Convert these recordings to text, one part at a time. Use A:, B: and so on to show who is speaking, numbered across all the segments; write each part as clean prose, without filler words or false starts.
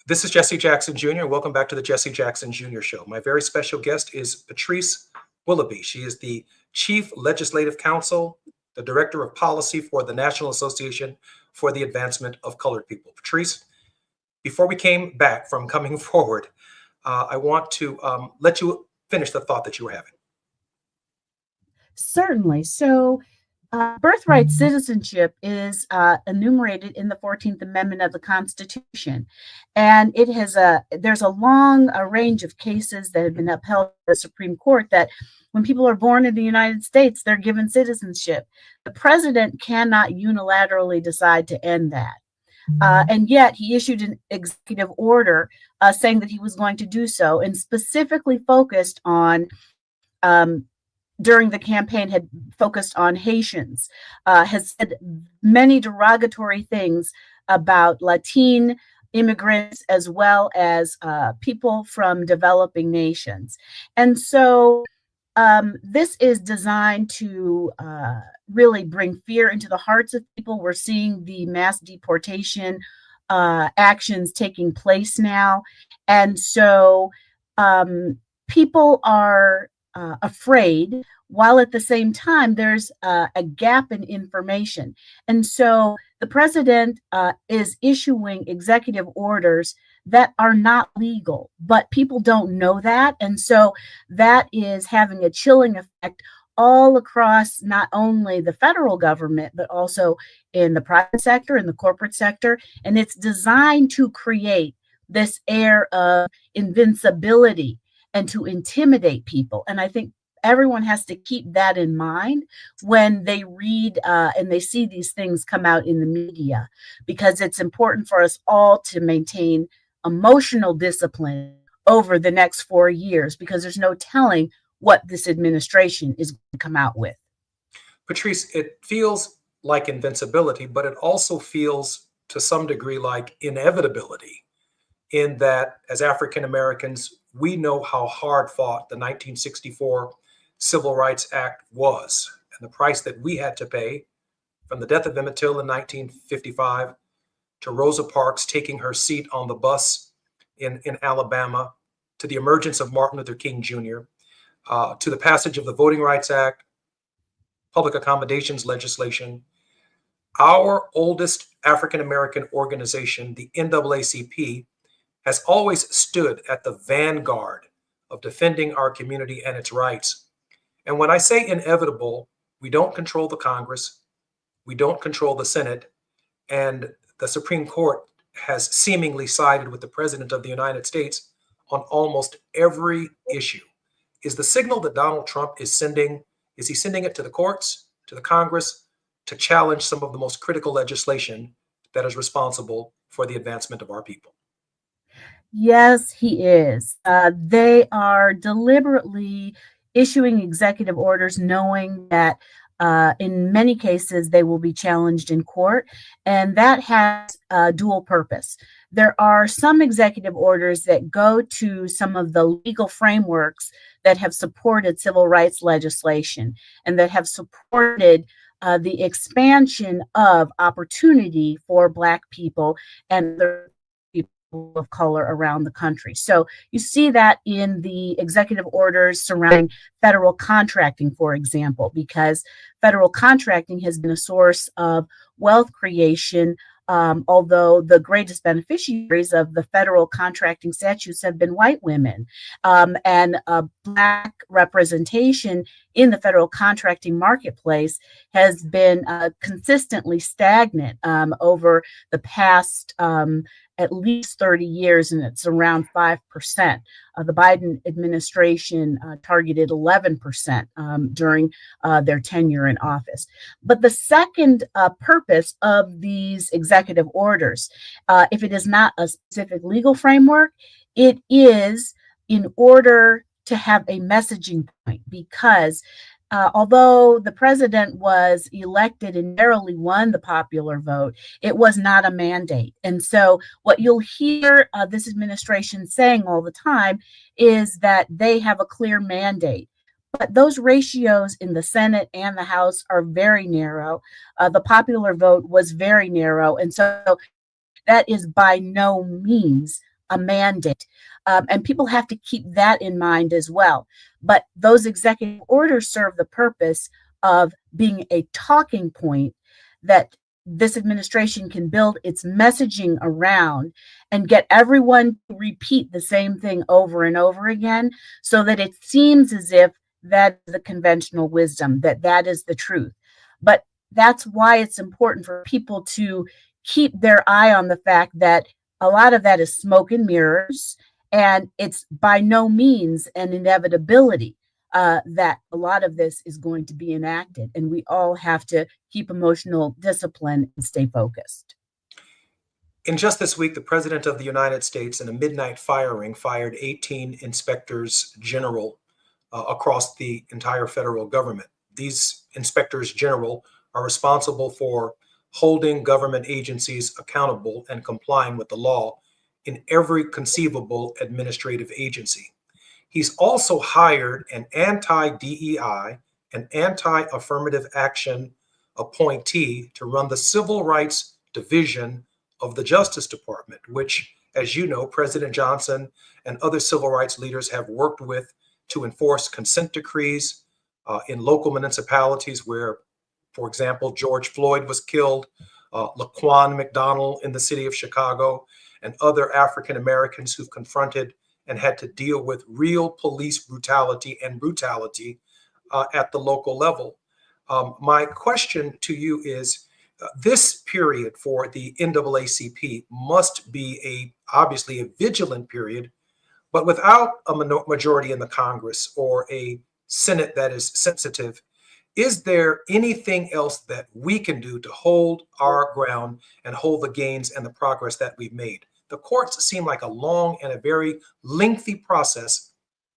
A: This is Jesse Jackson Jr. Welcome back to the Jesse Jackson Jr. Show. My very special guest is Patrice Willoughby. She is the Chief Legislative Counsel, the Director of Policy for the National Association for the Advancement of Colored People. Patrice, before we came back from coming forward, I want to let you finish the thought that you were having.
B: Certainly. Birthright citizenship is enumerated in the 14th Amendment of the Constitution, and there's a long range of cases that have been upheld by the Supreme Court that when people are born in the United States, they're given citizenship. The president cannot unilaterally decide to end that. And yet he issued an executive order saying that he was going to do so, and specifically focused on during the campaign had focused on Haitians, has said many derogatory things about Latin immigrants as well as people from developing nations. And so this is designed to really bring fear into the hearts of people. We're seeing the mass deportation actions taking place now. And so people are afraid, while at the same time there's a gap in information. And so the president is issuing executive orders that are not legal, but people don't know that. And so that is having a chilling effect all across not only the federal government, but also in the private sector, in the corporate sector. And it's designed to create this air of invincibility and to intimidate people. And I think everyone has to keep that in mind when they read and they see these things come out in the media, because it's important for us all to maintain emotional discipline over the next 4 years, because there's no telling what this administration is going to come out with.
A: Patrice, it feels like invincibility, but it also feels to some degree like inevitability, in that as African Americans, we know how hard fought the 1964 Civil Rights Act was, and the price that we had to pay, from the death of Emmett Till in 1955 to Rosa Parks taking her seat on the bus in Alabama, to the emergence of Martin Luther King Jr., to the passage of the Voting Rights Act, public accommodations legislation. Our oldest African American organization, the NAACP, has always stood at the vanguard of defending our community and its rights. And when I say inevitable, we don't control the Congress, we don't control the Senate, and the Supreme Court has seemingly sided with the President of the United States on almost every issue. Is the signal that Donald Trump is sending, is he sending it to the courts, to the Congress, to challenge some of the most critical legislation that is responsible for the advancement of our people?
B: Yes, he is. They are deliberately issuing executive orders knowing that in many cases they will be challenged in court, and that has a dual purpose. There are some executive orders that go to some of the legal frameworks that have supported civil rights legislation and that have supported the expansion of opportunity for Black people and other of color around the country. So you see that in the executive orders surrounding federal contracting, for example, because federal contracting has been a source of wealth creation, although the greatest beneficiaries of the federal contracting statutes have been white women. And Black representation in the federal contracting marketplace has been consistently stagnant over the past at least 30 years, and it's around 5%. The Biden administration targeted 11% during their tenure in office. But the second purpose of these executive orders, if it is not a specific legal framework, it is in order to have a messaging point, because although the president was elected and narrowly won the popular vote, it was not a mandate. And so what you'll hear this administration saying all the time is that they have a clear mandate. But those ratios in the Senate and the House are very narrow. The popular vote was very narrow. And so that is by no means a mandate. And people have to keep that in mind as well. But those executive orders serve the purpose of being a talking point that this administration can build its messaging around and get everyone to repeat the same thing over and over again, so that it seems as if that is the conventional wisdom, that that is the truth. But that's why it's important for people to keep their eye on the fact that a lot of that is smoke and mirrors, and it's by no means an inevitability that a lot of this is going to be enacted. And we all have to keep emotional discipline and stay focused.
A: In just this week, the President of the United States, in a midnight firing, fired 18 inspectors general across the entire federal government. These inspectors general are responsible for holding government agencies accountable and complying with the law in every conceivable administrative agency. He's also hired an anti-DEI and anti-affirmative action appointee to run the Civil Rights Division of the Justice Department, which, as you know, President Johnson and other civil rights leaders have worked with to enforce consent decrees in local municipalities where, for example, George Floyd was killed, Laquan McDonald in the city of Chicago, and other African Americans who've confronted and had to deal with real police brutality at the local level. My question to you is, this period for the NAACP must be obviously a vigilant period, but without a majority in the Congress or a Senate that is sensitive. Is there anything else that we can do to hold our ground and hold the gains and the progress that we've made? The courts seem like a long and a very lengthy process,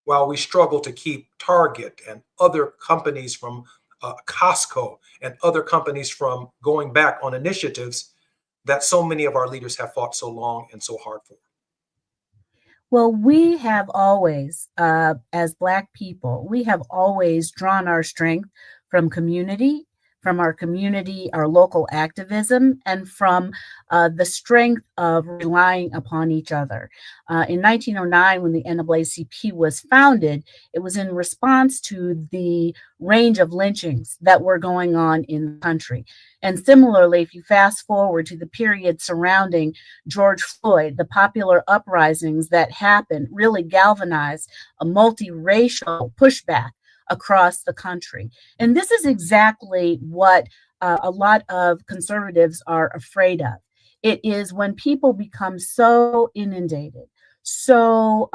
A: while we struggle to keep Target and other companies from Costco and other companies from going back on initiatives that so many of our leaders have fought so long and so hard for.
B: Well, we have always, as Black people, we have always drawn our strength from community, from our community, our local activism, and from the strength of relying upon each other. In 1909, when the NAACP was founded, it was in response to the range of lynchings that were going on in the country. And similarly, if you fast forward to the period surrounding George Floyd, the popular uprisings that happened really galvanized a multiracial pushback across the country. And this is exactly what a lot of conservatives are afraid of. It is when people become so inundated, so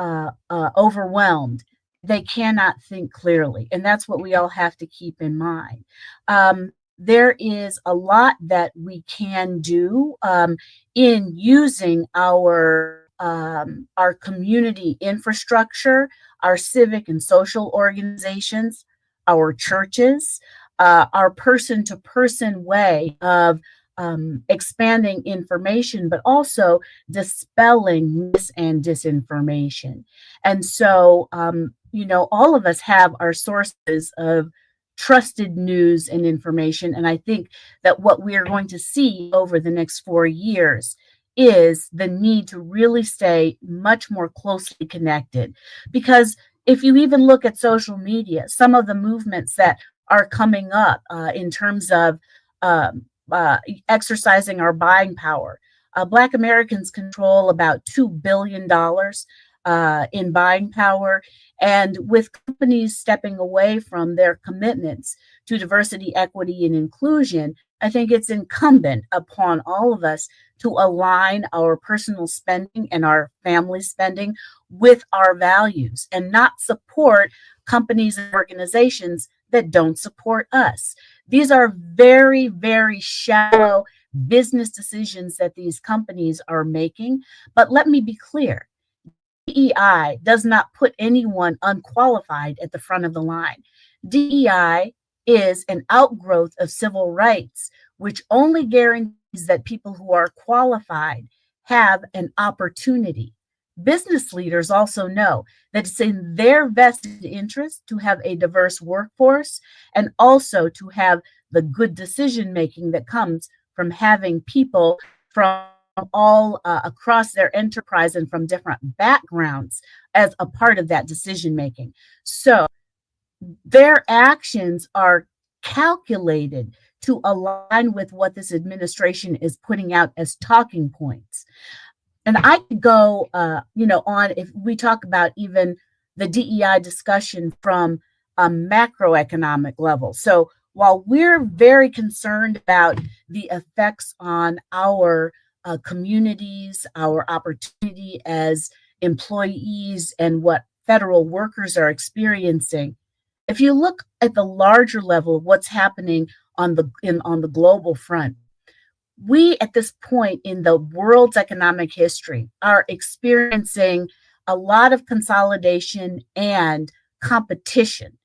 B: overwhelmed, they cannot think clearly. And that's what we all have to keep in mind. There is a lot that we can do in using our community infrastructure, our civic and social organizations, our churches, our person-to-person way of expanding information, but also dispelling mis and disinformation. And so, all of us have our sources of trusted news and information. And I think that what we are going to see over the next 4 years is the need to really stay much more closely connected. Because if you even look at social media, some of the movements that are coming up in terms of exercising our buying power, Black Americans control about $2 billion in buying power. And with companies stepping away from their commitments to diversity, equity, and inclusion, I think it's incumbent upon all of us to align our personal spending and our family spending with our values and not support companies and organizations that don't support us. These are very, very shallow business decisions that these companies are making. But let me be clear. DEI does not put anyone unqualified at the front of the line. DEI is an outgrowth of civil rights, which only guarantees that people who are qualified have an opportunity. Business leaders also know that it's in their vested interest to have a diverse workforce and also to have the good decision making that comes from having people from all across their enterprise and from different backgrounds as a part of that decision making. So their actions are calculated to align with what this administration is putting out as talking points. And I could go, on if we talk about even the DEI discussion from a macroeconomic level. So while we're very concerned about the effects on our communities, our opportunity as employees, and what federal workers are experiencing, if you look at the larger level of what's happening on the global front, we at this point in the world's economic history are experiencing a lot of consolidation and competition.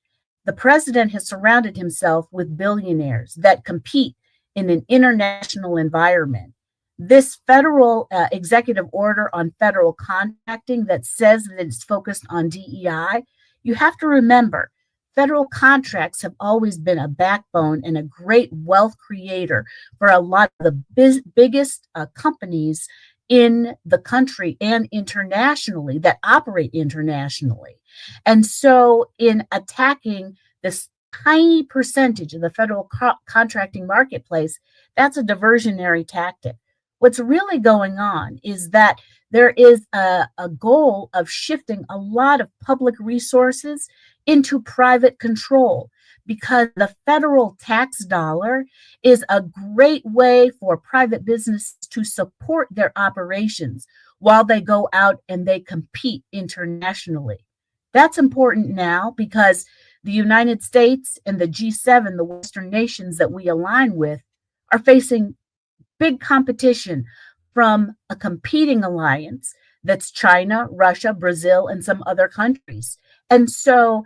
B: The president has surrounded himself with billionaires that compete in an international environment. This federal executive order on federal contracting that says that it's focused on DEI, you have to remember federal contracts have always been a backbone and a great wealth creator for a lot of the biggest companies in the country and internationally that operate internationally. And so, in attacking this tiny percentage of the federal contracting marketplace, that's a diversionary tactic. What's really going on is that there is a goal of shifting a lot of public resources into private control, because the federal tax dollar is a great way for private business to support their operations while they go out and they compete internationally. That's important now because the United States and the G7, the Western nations that we align with, are facing big competition from a competing alliance that's China, Russia, Brazil, and some other countries. And so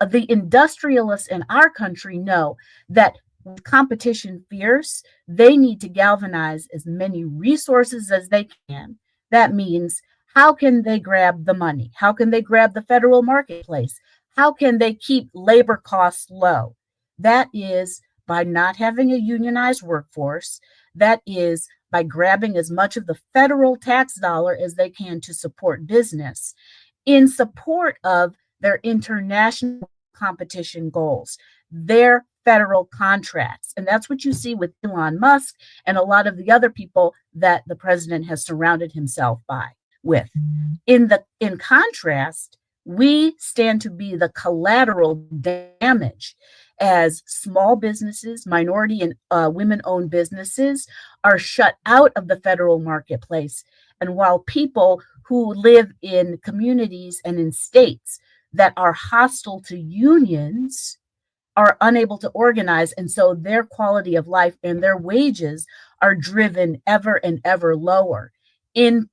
B: the industrialists in our country know that with competition fierce, they need to galvanize as many resources as they can. That means, how can they grab the money? How can they grab the federal marketplace? How can they keep labor costs low? That is by not having a unionized workforce. That is by grabbing as much of the federal tax dollar as they can to support business in support of their international competition goals, their federal contracts. And that's what you see with Elon Musk and a lot of the other people that the president has surrounded himself with. In contrast, we stand to be the collateral damage as small businesses, minority and women-owned businesses are shut out of the federal marketplace. And while people who live in communities and in states that are hostile to unions are unable to organize, and so their quality of life and their wages are driven ever and ever lower in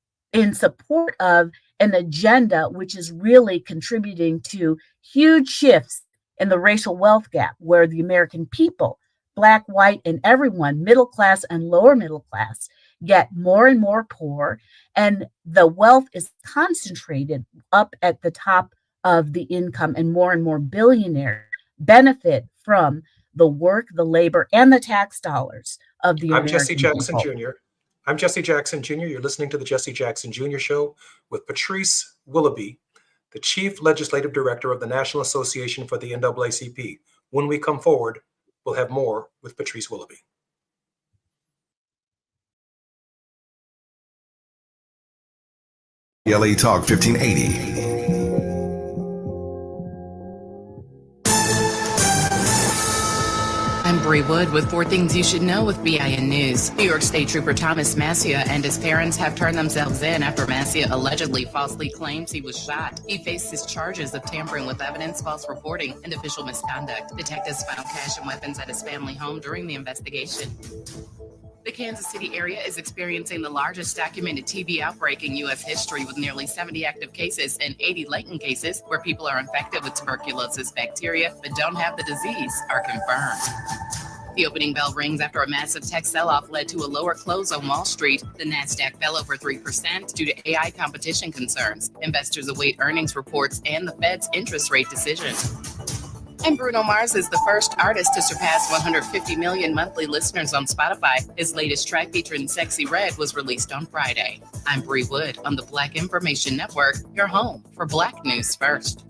B: support of an agenda which is really contributing to huge shifts in the racial wealth gap, where the American people, Black, white, and everyone, middle class and lower middle class, get more and more poor, and the wealth is concentrated up at the top of the income, and more billionaires benefit from the work, the labor, and the tax dollars of the American
A: Jesse Jackson
B: people.
A: Jr. I'm Jesse Jackson Jr. You're listening to the Jesse Jackson Jr. Show with Patrice Willoughby, the Chief Legislative Director of the National Association for the NAACP. When we come forward, we'll have more with Patrice Willoughby.
C: LA Talk 1580.
D: I'm Bree Wood with 4 Things You Should Know with BIN News. New York State Trooper Thomas Massia and his parents have turned themselves in after Massia allegedly falsely claims he was shot. He faces charges of tampering with evidence, false reporting, and official misconduct. Detectives found cash and weapons at his family home during the investigation. The Kansas City area is experiencing the largest documented TB outbreak in U.S. history, with nearly 70 active cases and 80 latent cases where people are infected with tuberculosis bacteria but don't have the disease are confirmed. The opening bell rings after a massive tech sell-off led to a lower close on Wall Street. The Nasdaq fell over 3% due to AI competition concerns. Investors await earnings reports and the Fed's interest rate decision. And Bruno Mars is the first artist to surpass 150 million monthly listeners on Spotify. His latest track featuring Sexy Red was released on Friday. I'm Bree Wood on the Black Information Network, your home for Black News First.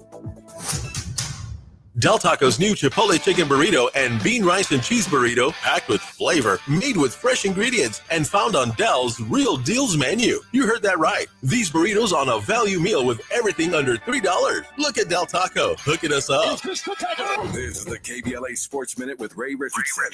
E: Del Taco's new Chipotle chicken burrito and bean rice and cheese burrito, packed with flavor, made with fresh ingredients, and found on Del's Real Deals menu. You heard that right. These burritos on a value meal with everything under $3. Look at Del Taco, hooking us up.
C: This is the KBLA Sports Minute with Ray Richardson.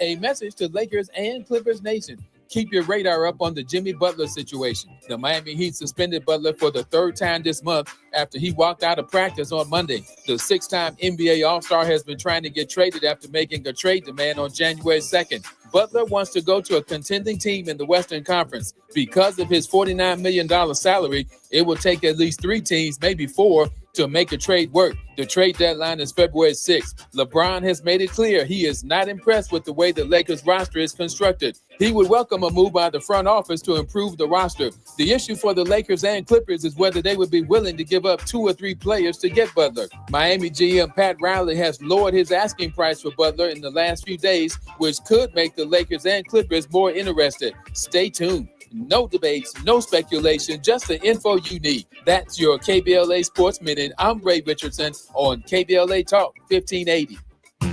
F: A message to Lakers and Clippers Nation. Keep your radar up on the Jimmy Butler situation. The Miami Heat suspended Butler for the third time this month after he walked out of practice on Monday. The six-time NBA All-Star has been trying to get traded after making a trade demand on January 2nd. Butler wants to go to a contending team in the Western Conference. Because of his $49 million salary, it will take at least 3 teams, maybe 4, to make a trade work. The trade deadline is February 6th. LeBron has made it clear he is not impressed with the way the Lakers roster is constructed. He would welcome a move by the front office to improve the roster. The issue for the Lakers and Clippers is whether they would be willing to give up 2 or 3 players to get Butler. Miami GM Pat Riley has lowered his asking price for Butler in the last few days, which could make the Lakers and Clippers more interested. Stay tuned. No debates, no speculation, just the info you need. That's your KBLA Sports Minute. I'm Ray Richardson on KBLA Talk 1580.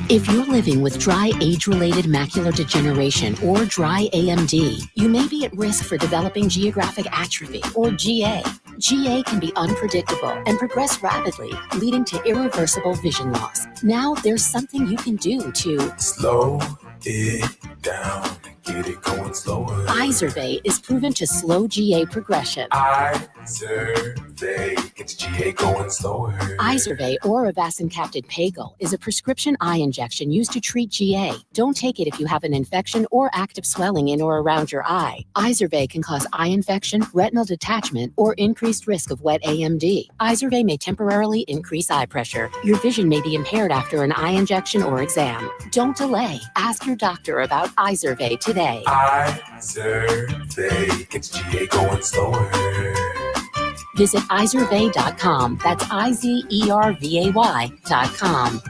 G: If you're living with dry age-related macular degeneration or dry AMD, you may be at risk for developing geographic atrophy or GA. GA can be unpredictable and progress rapidly, leading to irreversible vision loss. Now there's something you can do to
H: slow it down, get it going slower.
G: Izervay is proven to slow GA progression.
H: Izervay gets GA going slower.
G: Izervay or avacincaptad pagel is a prescription eye injection used to treat GA. Don't take it if you have an infection or active swelling in or around your eye. Izervay can cause eye infection, retinal detachment, or increased risk of wet AMD. Izervay may temporarily increase eye pressure. Your vision may be impaired after an eye injection or exam. Don't delay. Ask your doctor about Izervay today.
H: Izervay gets GA going slower.
G: Visit Izervay.com. That's IZERVAY.com.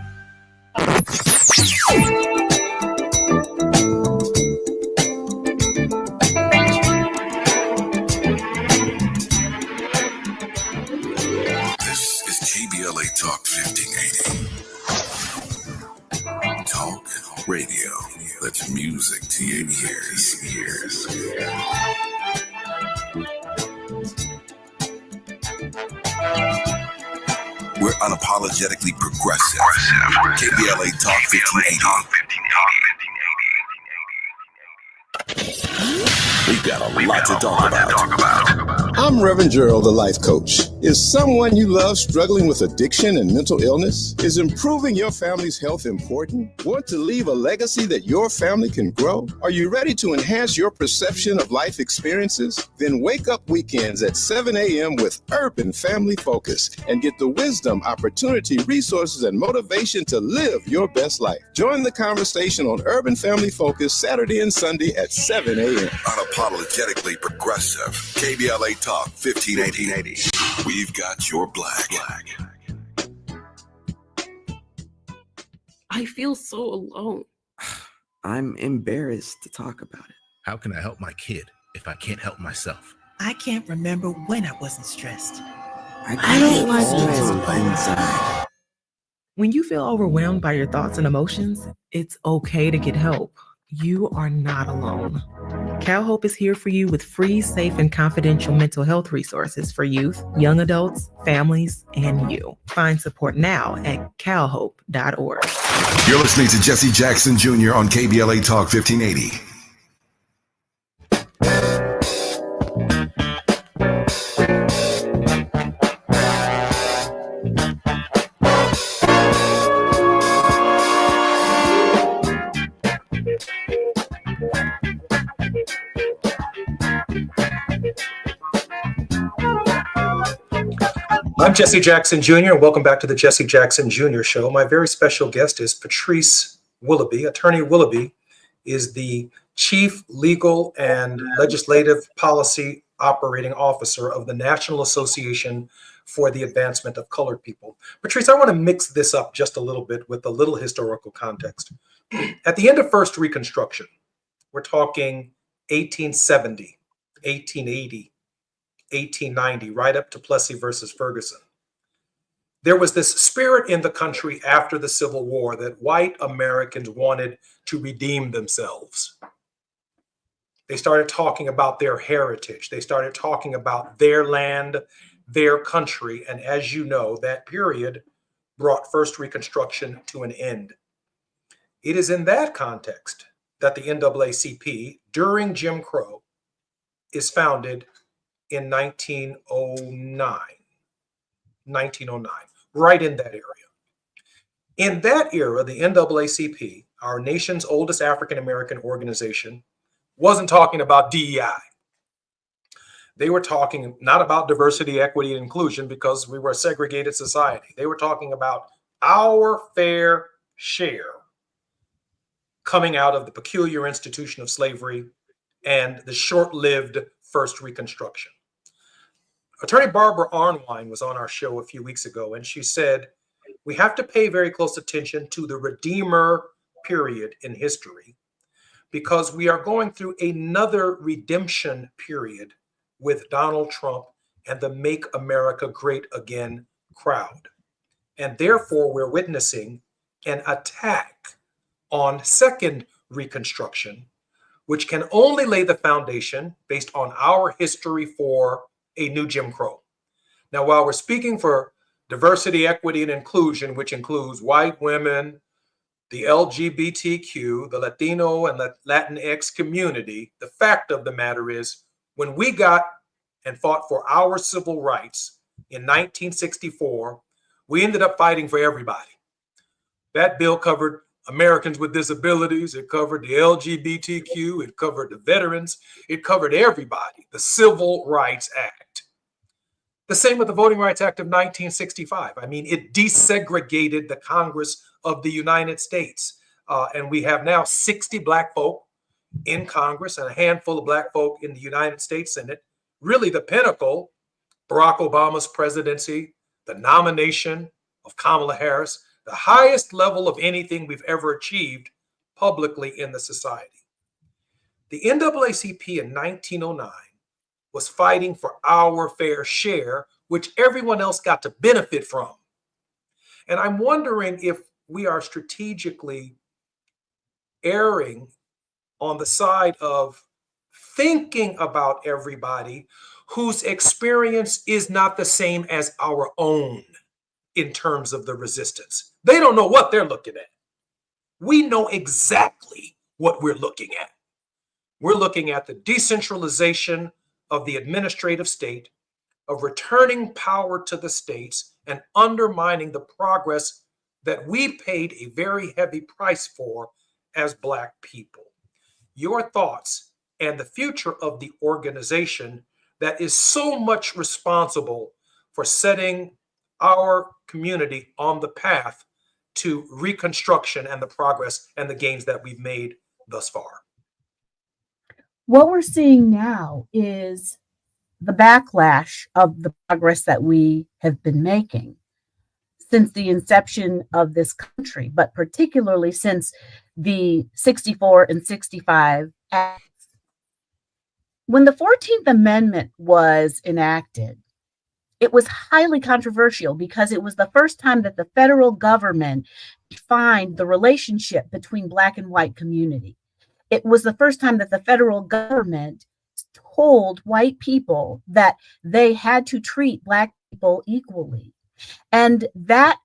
C: This is KBLA Talk 1580. Talk radio. That's music to your ears. We're unapologetically progressive. KBLA Talk 1580. We've got a lot to talk about.
I: I'm Reverend Gerald, the life coach. Is someone you love struggling with addiction and mental illness? Is improving your family's health important? Want to leave a legacy that your family can grow? Are you ready to enhance your perception of life experiences? Then wake up weekends at 7 a.m. with Urban Family Focus and get the wisdom, opportunity, resources, and motivation to live your best life. Join the conversation on Urban Family Focus Saturday and Sunday at 7 a.m.
C: Unapologetically progressive. KBLA Talk 1580. We've got your black.
J: I feel so alone.
K: I'm embarrassed to talk about it.
L: How can I help my kid if I can't help myself?
M: I can't remember when I wasn't stressed.
J: I don't like it.
K: Inside.
M: When you feel overwhelmed by your thoughts and emotions, it's okay to get help. You are not alone. CalHope is here for you with free, safe, and confidential mental health resources for youth, young adults, families, and you. Find support now at calhope.org.
C: You're listening to Jesse Jackson Jr. on KBLA Talk 1580.
A: I'm Jesse Jackson Jr. and welcome back to the Jesse Jackson Jr. Show. My very special guest is Patrice Willoughby. Attorney Willoughby is the Chief Legal and Legislative Policy Operating Officer of the National Association for the advancement of colored people. Patrice, I want to mix this up just a little bit with a little historical context. At the end of First Reconstruction, we're talking 1870, 1880, 1890, right up to Plessy versus Ferguson. There was this spirit in the country after the Civil War that white Americans wanted to redeem themselves. They started talking about their heritage. They started talking about their land, their country. And as you know, that period brought First Reconstruction to an end. It is in that context that the NAACP, during Jim Crow, is founded in 1909, right in that area. In that era, the NAACP, our nation's oldest African-American organization, wasn't talking about DEI. They were talking not about diversity, equity, and inclusion because we were a segregated society. They were talking about our fair share coming out of the peculiar institution of slavery and the short-lived First Reconstruction. Attorney Barbara Arnwine was on our show a few weeks ago, and she said, we have to pay very close attention to the Redeemer period in history because we are going through another redemption period with Donald Trump and the Make America Great Again crowd. And therefore, we're witnessing an attack on Second Reconstruction, which can only lay the foundation based on our history for a new Jim Crow. Now, while we're speaking for diversity, equity, and inclusion, which includes white women, the LGBTQ, the Latino and Latinx community, the fact of the matter is when we got and fought for our civil rights in 1964, we ended up fighting for everybody. That bill covered Americans with disabilities, it covered the LGBTQ, it covered the veterans, it covered everybody, the Civil Rights Act. The same with the Voting Rights Act of 1965. I mean, it desegregated the Congress of the United States. And we have now 60 Black folk in Congress and a handful of Black folk in the United States Senate. Really the pinnacle, Barack Obama's presidency, the nomination of Kamala Harris, the highest level of anything we've ever achieved publicly in the society. The NAACP in 1909 was fighting for our fair share, which everyone else got to benefit from. And I'm wondering if we are strategically erring on the side of thinking about everybody whose experience is not the same as our own in terms of the resistance. They don't know what they're looking at. We know exactly what we're looking at. We're looking at the decentralization of the administrative state, of returning power to the states and undermining the progress that we paid a very heavy price for as Black people. Your thoughts and the future of the organization that is so much responsible for setting our community on the path to reconstruction and the progress and the gains that we've made thus far.
B: What we're seeing now is the backlash of the progress that we have been making since the inception of this country, but particularly since the 64 and 65 acts. When the 14th Amendment was enacted, it was highly controversial because it was the first time that the federal government defined the relationship between Black and white community. It was the first time that the federal government told white people that they had to treat Black people equally. And that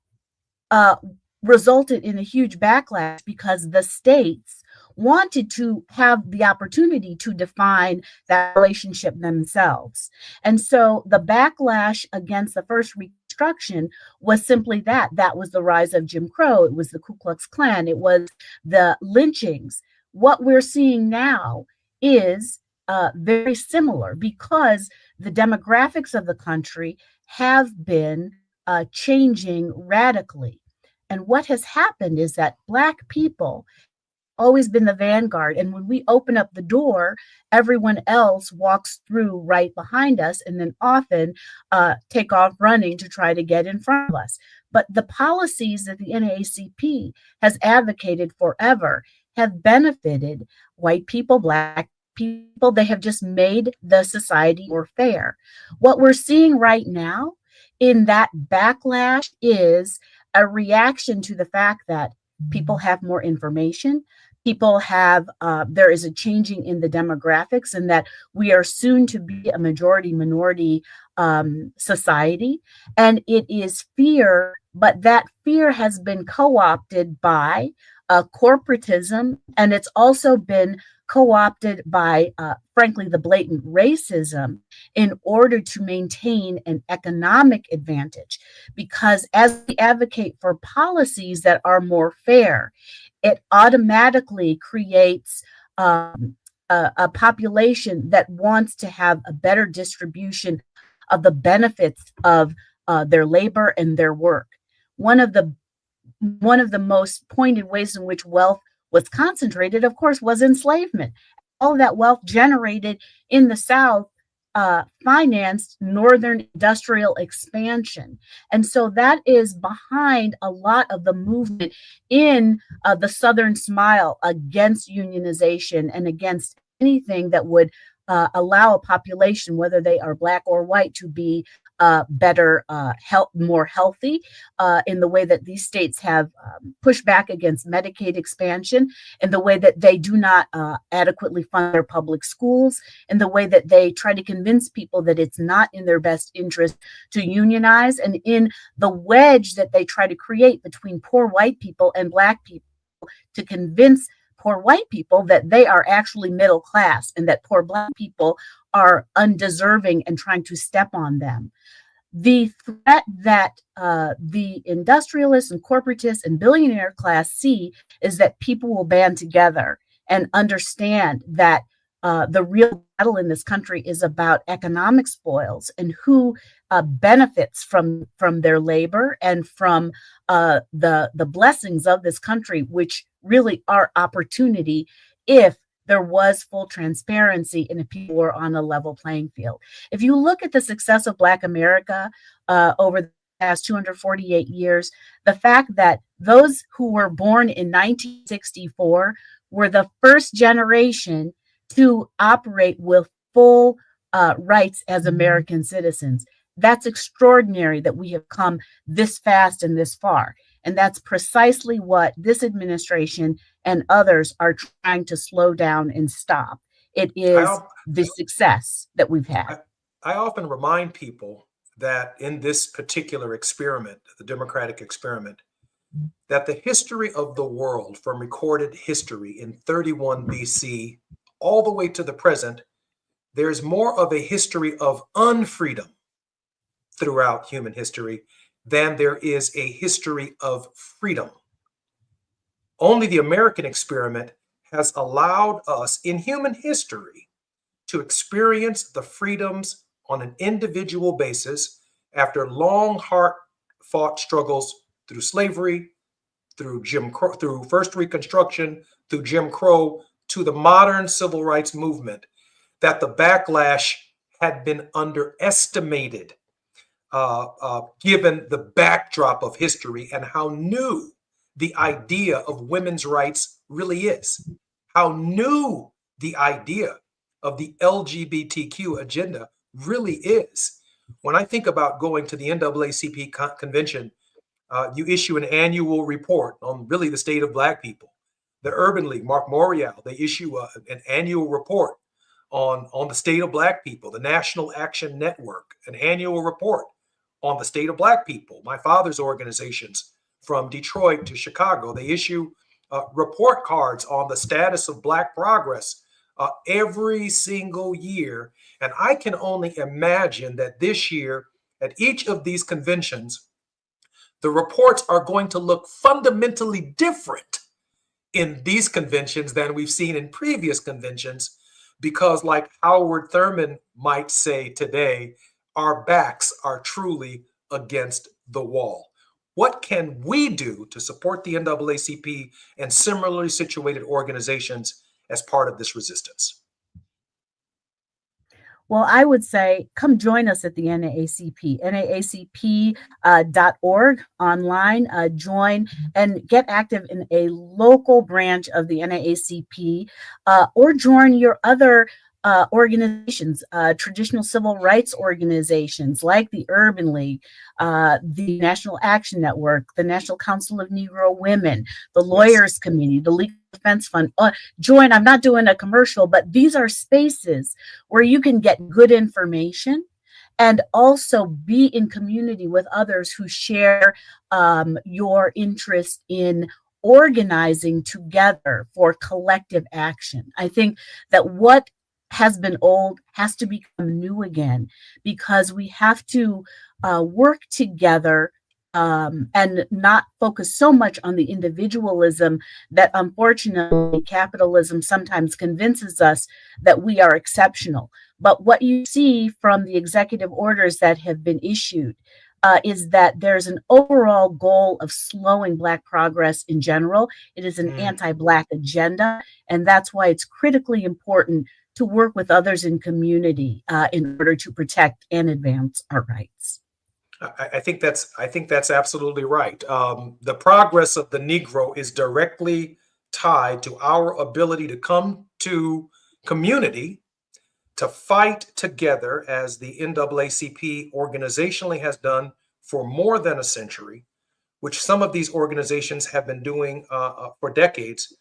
B: resulted in a huge backlash because the states wanted to have the opportunity to define that relationship themselves. And so the backlash against the First Reconstruction was simply that. That was the rise of Jim Crow. It was the Ku Klux Klan. It was the lynchings. What we're seeing now is very similar because the demographics of the country have been changing radically. And what has happened is that Black people always been the vanguard. And when we open up the door, everyone else walks through right behind us and then often take off running to try to get in front of us. But the policies that the NAACP has advocated forever have benefited white people, Black people. They have just made the society more fair. What we're seeing right now in that backlash is a reaction to the fact that people have more information. People have, there is a changing in the demographics, and that we are soon to be a majority minority society. And it is fear, but that fear has been co opted by corporatism, and it's also been co opted by, frankly, the blatant racism in order to maintain an economic advantage. Because as we advocate for policies that are more fair, it automatically creates a population that wants to have a better distribution of the benefits of their labor and their work. One of the most pointed ways in which wealth was concentrated, of course, was enslavement. All of that wealth generated in the South financed Northern industrial expansion. And so that is behind a lot of the movement in the Southern Smile against unionization and against anything that would allow a population, whether they are Black or white, to be better, more healthy in the way that these states have pushed back against Medicaid expansion, in the way that they do not adequately fund their public schools, in the way that they try to convince people that it's not in their best interest to unionize, and in the wedge that they try to create between poor white people and Black people to convince poor white people that they are actually middle class and that poor Black people are undeserving and trying to step on them. The threat that the industrialists and corporatists and billionaire class see is that people will band together and understand that the real battle in this country is about economic spoils and who benefits from their labor and from the blessings of this country, which really are opportunity if there was full transparency and if people were on a level playing field. If you look at the success of Black America over the past 248 years, the fact that those who were born in 1964 were the first generation to operate with full rights as American citizens. That's extraordinary that we have come this fast and this far. And that's precisely what this administration and others are trying to slow down and stop. It is the success that we've had.
A: I often remind people that in this particular experiment, the democratic experiment, that the history of the world from recorded history in 31 BC all the way to the present, there's more of a history of unfreedom throughout human history than there is a history of freedom. Only the American experiment has allowed us in human history to experience the freedoms on an individual basis after long, hard-fought struggles through slavery, through Jim Crow, through first Reconstruction, through Jim Crow, to the modern civil rights movement, that the backlash had been underestimated given the backdrop of history and how new the idea of women's rights really is, how new the idea of the LGBTQ agenda really is. When I think about going to the NAACP convention, you issue an annual report on really the state of Black people. The Urban League, Mark Morial, they issue an annual report on the state of Black people. The National Action Network, an annual report on the state of Black people. My father's organizations from Detroit to Chicago, they issue report cards on the status of Black progress every single year. And I can only imagine that this year at each of these conventions, the reports are going to look fundamentally different in these conventions than we've seen in previous conventions, because like Howard Thurman might say today, our backs are truly against the wall. What can we do to support the NAACP and similarly situated organizations as part of this resistance?
B: Well, I would say come join us at the NAACP, naacp.org online. Join and get active in a local branch of the NAACP, or join your other organizations, traditional civil rights organizations like the Urban League, the National Action Network, the National Council of Negro Women, the Lawyers Committee, the Legal Defense Fund. Join. I'm not doing a commercial, but these are spaces where you can get good information and also be in community with others who share your interest in organizing together for collective action. I think that what has been old has to become new again, because we have to work together and not focus so much on the individualism that unfortunately capitalism sometimes convinces us that we are exceptional. But what you see from the executive orders that have been issued is that there's an overall goal of slowing Black progress in general. It is an anti-Black agenda, and that's why it's critically important to work with others in community in order to protect and advance our rights.
A: I think that's absolutely right. The progress of the Negro is directly tied to our ability to come to community, to fight together, as the NAACP organizationally has done for more than a century, which some of these organizations have been doing for decades.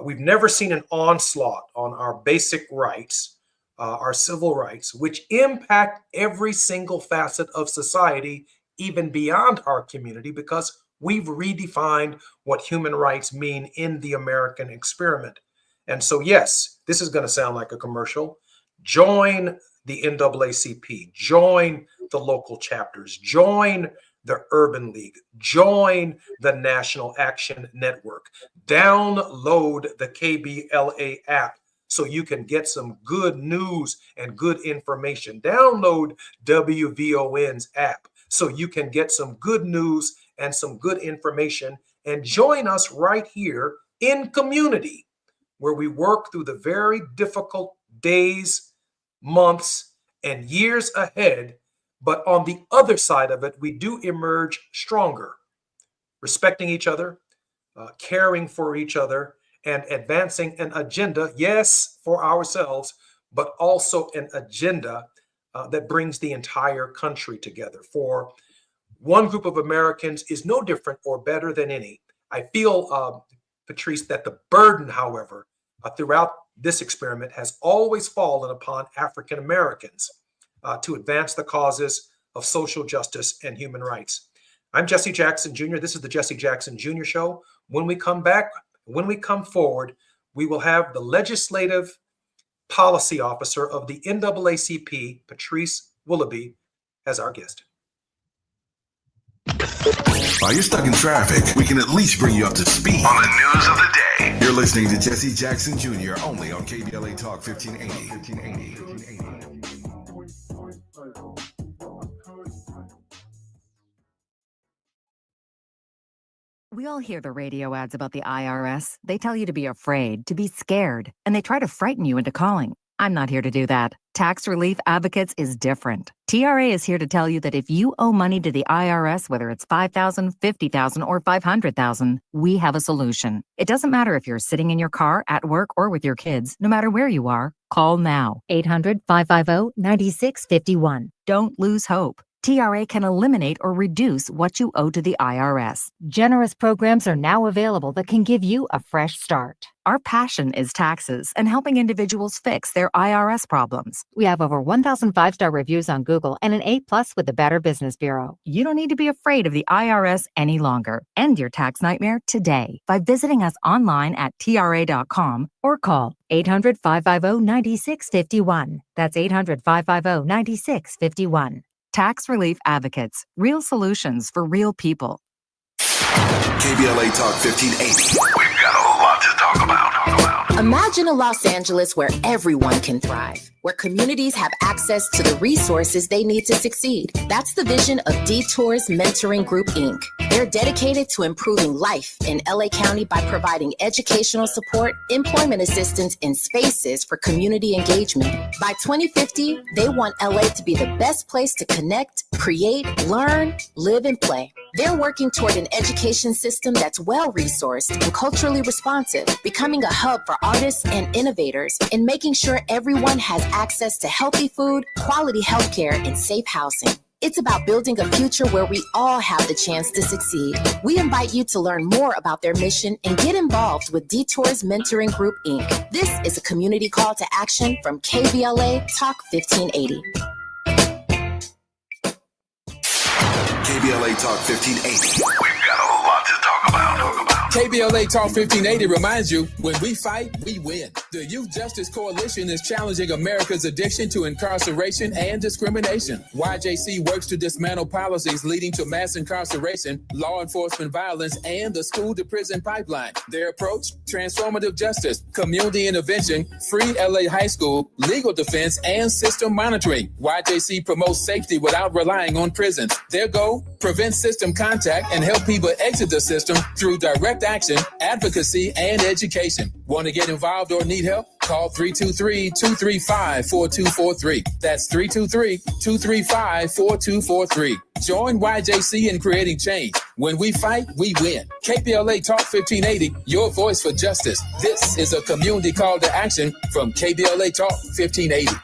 A: We've never seen an onslaught on our basic rights, our civil rights, which impact every single facet of society, even beyond our community, because we've redefined what human rights mean in the American experiment. And so, yes, this is going to sound like a commercial. Join the NAACP, join the local chapters, join the Urban League, join the National Action Network, download the KBLA app so you can get some good news and good information. Download WVON's app so you can get some good news and some good information, and join us right here in community, where we work through the very difficult days, months, and years ahead. But on the other side of it, we do emerge stronger, respecting each other, caring for each other, and advancing an agenda, yes, for ourselves, but also an agenda that brings the entire country together. For one group of Americans is no different or better than any. I feel, Patrice, that the burden, however, throughout this experiment has always fallen upon African Americans to advance the causes of social justice and human rights. I'm Jesse Jackson Jr. This is the Jesse Jackson Jr. Show. When we come back, when we come forward, we will have the legislative policy officer of the NAACP, Patrice Willoughby, as our guest.
C: While you're stuck in traffic, we can at least bring you up to speed on the news of the day. You're listening to Jesse Jackson Jr. only on KBLA Talk 1580.
N: We all hear the radio ads about the IRS. They tell you to be afraid, to be scared, and they try to frighten you into calling. I'm not here to do that. Tax Relief Advocates is different. TRA is here to tell you that if you owe money to the IRS, whether it's $5,000, $50,000, or $500,000, we have a solution. It doesn't matter if you're sitting in your car, at work, or with your kids. No matter where you are, call now. 800-550-9651. Don't lose hope. TRA can eliminate or reduce what you owe to the IRS. Generous programs are now available that can give you a fresh start. Our passion is taxes and helping individuals fix their IRS problems. We have over 1,000 5-star reviews on Google and an A+ with the Better Business Bureau. You don't need to be afraid of the IRS any longer. End your tax nightmare today by visiting us online at TRA.com or call 800-550-9651. That's 800-550-9651. Tax Relief Advocates. Real solutions for real people.
C: KBLA Talk 1580. We've got a lot to talk about.
O: Imagine a Los Angeles where everyone can thrive, where communities have access to the resources they need to succeed. That's the vision of Detours Mentoring Group, Inc. They're dedicated to improving life in LA County by providing educational support, employment assistance, and spaces for community engagement. By 2050, they want LA to be the best place to connect, create, learn, live, and play. They're working toward an education system that's well-resourced and culturally responsive, becoming a hub for artists and innovators, and making sure everyone has access to healthy food, quality healthcare, and safe housing. It's about building a future where we all have the chance to succeed. We invite you to learn more about their mission and get involved with Detours Mentoring Group, Inc. This is a community call to action from KBLA Talk 1580.
C: KBLA Talk 1580. We've got a lot to talk about.
F: KBLA Talk 1580 reminds you, when we fight, we win. The Youth Justice Coalition is challenging America's addiction to incarceration and discrimination. YJC works to dismantle policies leading to mass incarceration, law enforcement violence, and the school-to-prison pipeline. Their approach, transformative justice, community intervention, free LA high school, legal defense, and system monitoring. YJC promotes safety without relying on prisons. Their goal, prevent system contact and help people exit the system through direct action, advocacy, and education. Want to get involved or need help? Call 323-235-4243. That's 323-235-4243. Join YJC in creating change. When we fight, we win. KBLA Talk 1580, your voice for justice. This is a community call to action from KBLA Talk 1580.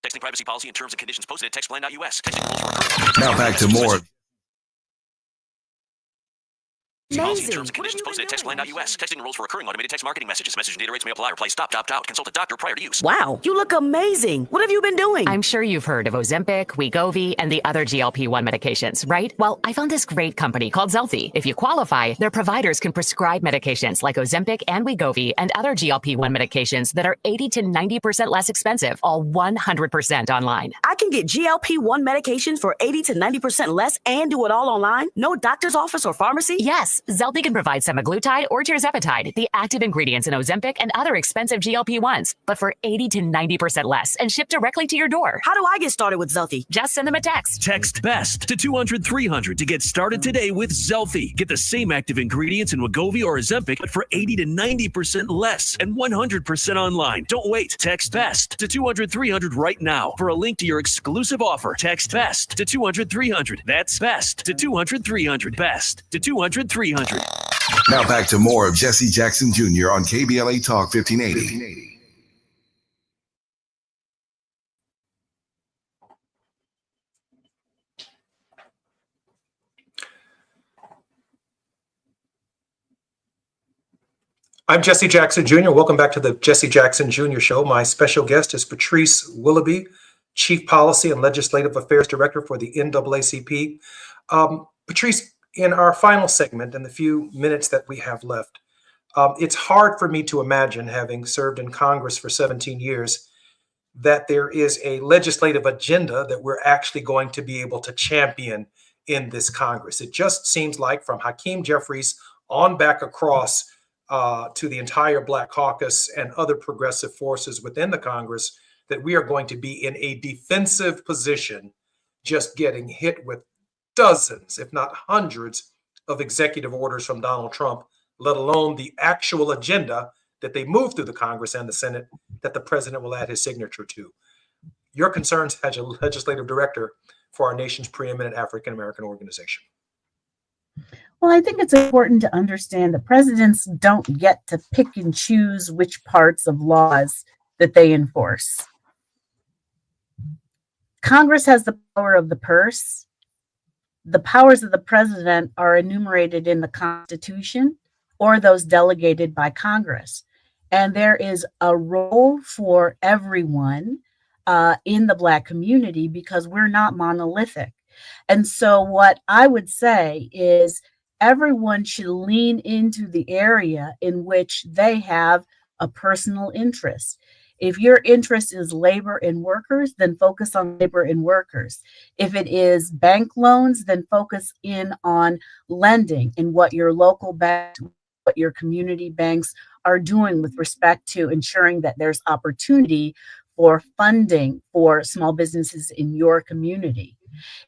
P: Texting privacy policy and terms and conditions posted at textplan.us.
C: Now back to more.
P: Policy and terms and conditions posted at textplan.us. Texting rules for recurring automated text marketing messages. Message and data rates may apply. Reply stop, opt out. Consult a doctor prior to use.
Q: Wow, you look amazing. What have you been doing?
R: I'm sure you've heard of Ozempic, Wegovy, and the other GLP-1 medications, right? Well, I found this great company called Zelfie. If you qualify, their providers can prescribe medications like Ozempic and Wegovy and other GLP-1 medications that are 80 to 90% less expensive, all 100% online.
Q: I can get GLP-1 medications for 80 to 90% less and do it all online? No doctor's office or pharmacy?
R: Yes. Zelfie can provide semaglutide or tirzepatide, the active ingredients in Ozempic and other expensive GLP-1s, but for 80 to 90% less and shipped directly to your door.
Q: How do I get started with Zelfie?
R: Just send them a text.
S: Text BEST to 200-300 to get started today with Zelfie. Get the same active ingredients in Wegovy or Ozempic, but for 80 to 90% less and 100% online. Don't wait. Text BEST to 200-300 right now for a link to your exclusive offer. Text BEST to 200-300. That's BEST to 200-300. BEST to 200-300.
C: Now back to more of Jesse Jackson Jr. on KBLA Talk 1580.
A: I'm Jesse Jackson Jr. Welcome back to the Jesse Jackson Jr. Show. My special guest is Patrice Willoughby, Chief Policy and Legislative Affairs Director for the NAACP. Patrice, in our final segment, in the few minutes that we have left, it's hard for me to imagine, having served in Congress for 17 years, that there is a legislative agenda that we're actually going to be able to champion in this Congress. It just seems like from Hakeem Jeffries on back across to the entire Black Caucus and other progressive forces within the Congress, that we are going to be in a defensive position, just getting hit with dozens, if not hundreds, of executive orders from Donald Trump, let alone the actual agenda that they move through the Congress and the Senate that the president will add his signature to. Your concerns as a legislative director for our nation's preeminent African-American organization.
B: Well, I think it's important to understand that presidents don't get to pick and choose which parts of laws that they enforce. Congress has the power of the purse. The powers of the president are enumerated in the Constitution or those delegated by Congress. And there is a role for everyone in the Black community because we're not monolithic. And so what I would say is everyone should lean into the area in which they have a personal interest. If your interest is labor and workers, then focus on labor and workers. If it is bank loans, then focus in on lending and what your local bank, what your community banks are doing with respect to ensuring that there's opportunity for funding for small businesses in your community.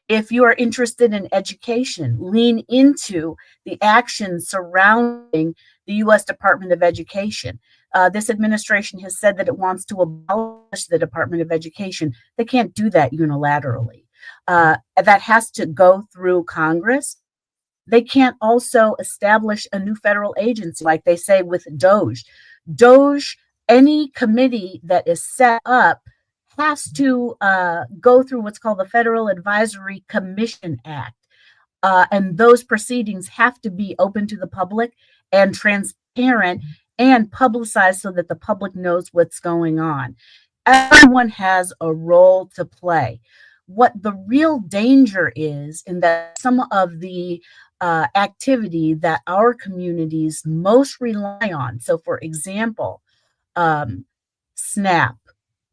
B: If you are interested in education, lean into the actions surrounding the U.S. Department of Education. This administration has said that it wants to abolish the Department of Education. They can't do that unilaterally. That has to go through Congress. They can't also establish a new federal agency, like they say with DOGE. DOGE, any committee that is set up has to go through what's called the Federal Advisory Commission Act. And those proceedings have to be open to the public and transparent and publicized so that the public knows what's going on. Everyone has a role to play. What the real danger is in that some of the activity that our communities most rely on. So, for example, SNAP,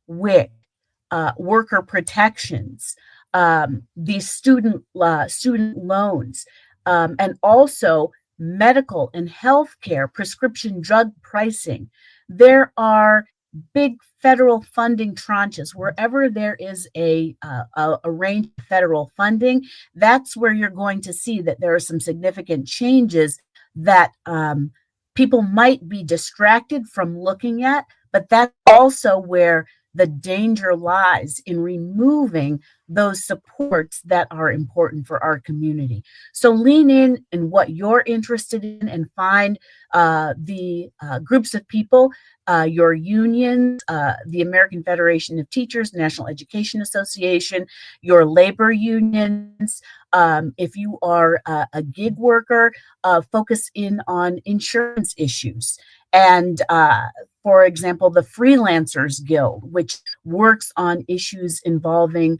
B: WIC, worker protections, these student loans, and also medical and healthcare prescription drug pricing. There are big federal funding tranches. Wherever there is a range of federal funding, that's where you're going to see that there are some significant changes that people might be distracted from looking at, but that's also where the danger lies in removing those supports that are important for our community. So lean in what you're interested in and find the groups of people, your unions, the American Federation of Teachers, National Education Association, your labor unions. If you are a gig worker, focus in on insurance issues. And for example, the Freelancers Guild, which works on issues involving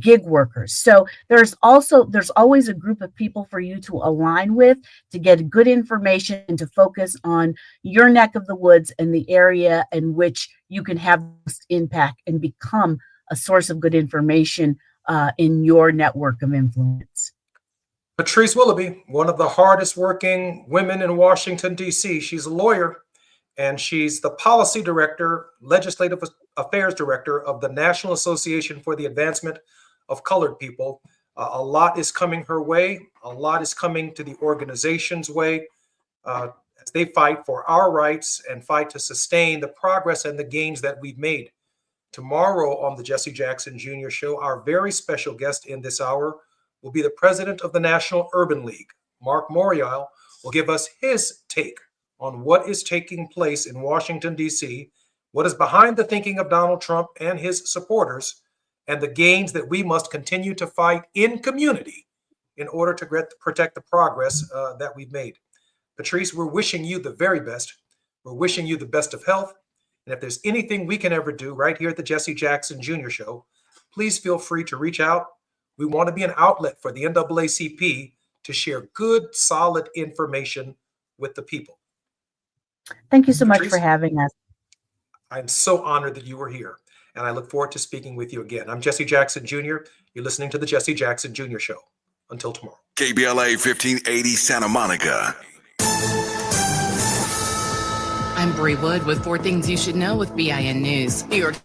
B: gig workers. So there's always a group of people for you to align with to get good information and to focus on your neck of the woods and the area in which you can have impact and become a source of good information in your network of influence.
A: Patrice Willoughby, one of the hardest working women in Washington, D.C. She's a lawyer, and she's the policy director, legislative affairs director of the National Association for the Advancement of Colored People. A lot is coming her way. A lot is coming to the organization's way as they fight for our rights and fight to sustain the progress and the gains that we've made. Tomorrow on the Jesse Jackson Jr. Show, our very special guest in this hour will be the president of the National Urban League. Mark Morial will give us his take on what is taking place in Washington, D.C., what is behind the thinking of Donald Trump and his supporters, and the gains that we must continue to fight in community in order to protect the progress that we've made. Patrice, we're wishing you the very best. We're wishing you the best of health. And if there's anything we can ever do right here at the Jesse Jackson Jr. Show, please feel free to reach out. We want to be an outlet for the NAACP to share good, solid information with the people.
B: Thank you so
A: Patrice,
B: much for having us.
A: I'm so honored that you were here, and I look forward to speaking with you again. I'm Jesse Jackson Jr. You're listening to the Jesse Jackson Jr. Show. Until tomorrow.
C: KBLA 1580 Santa Monica.
D: I'm Bree Wood with 4 Things You Should Know with BIN News. New York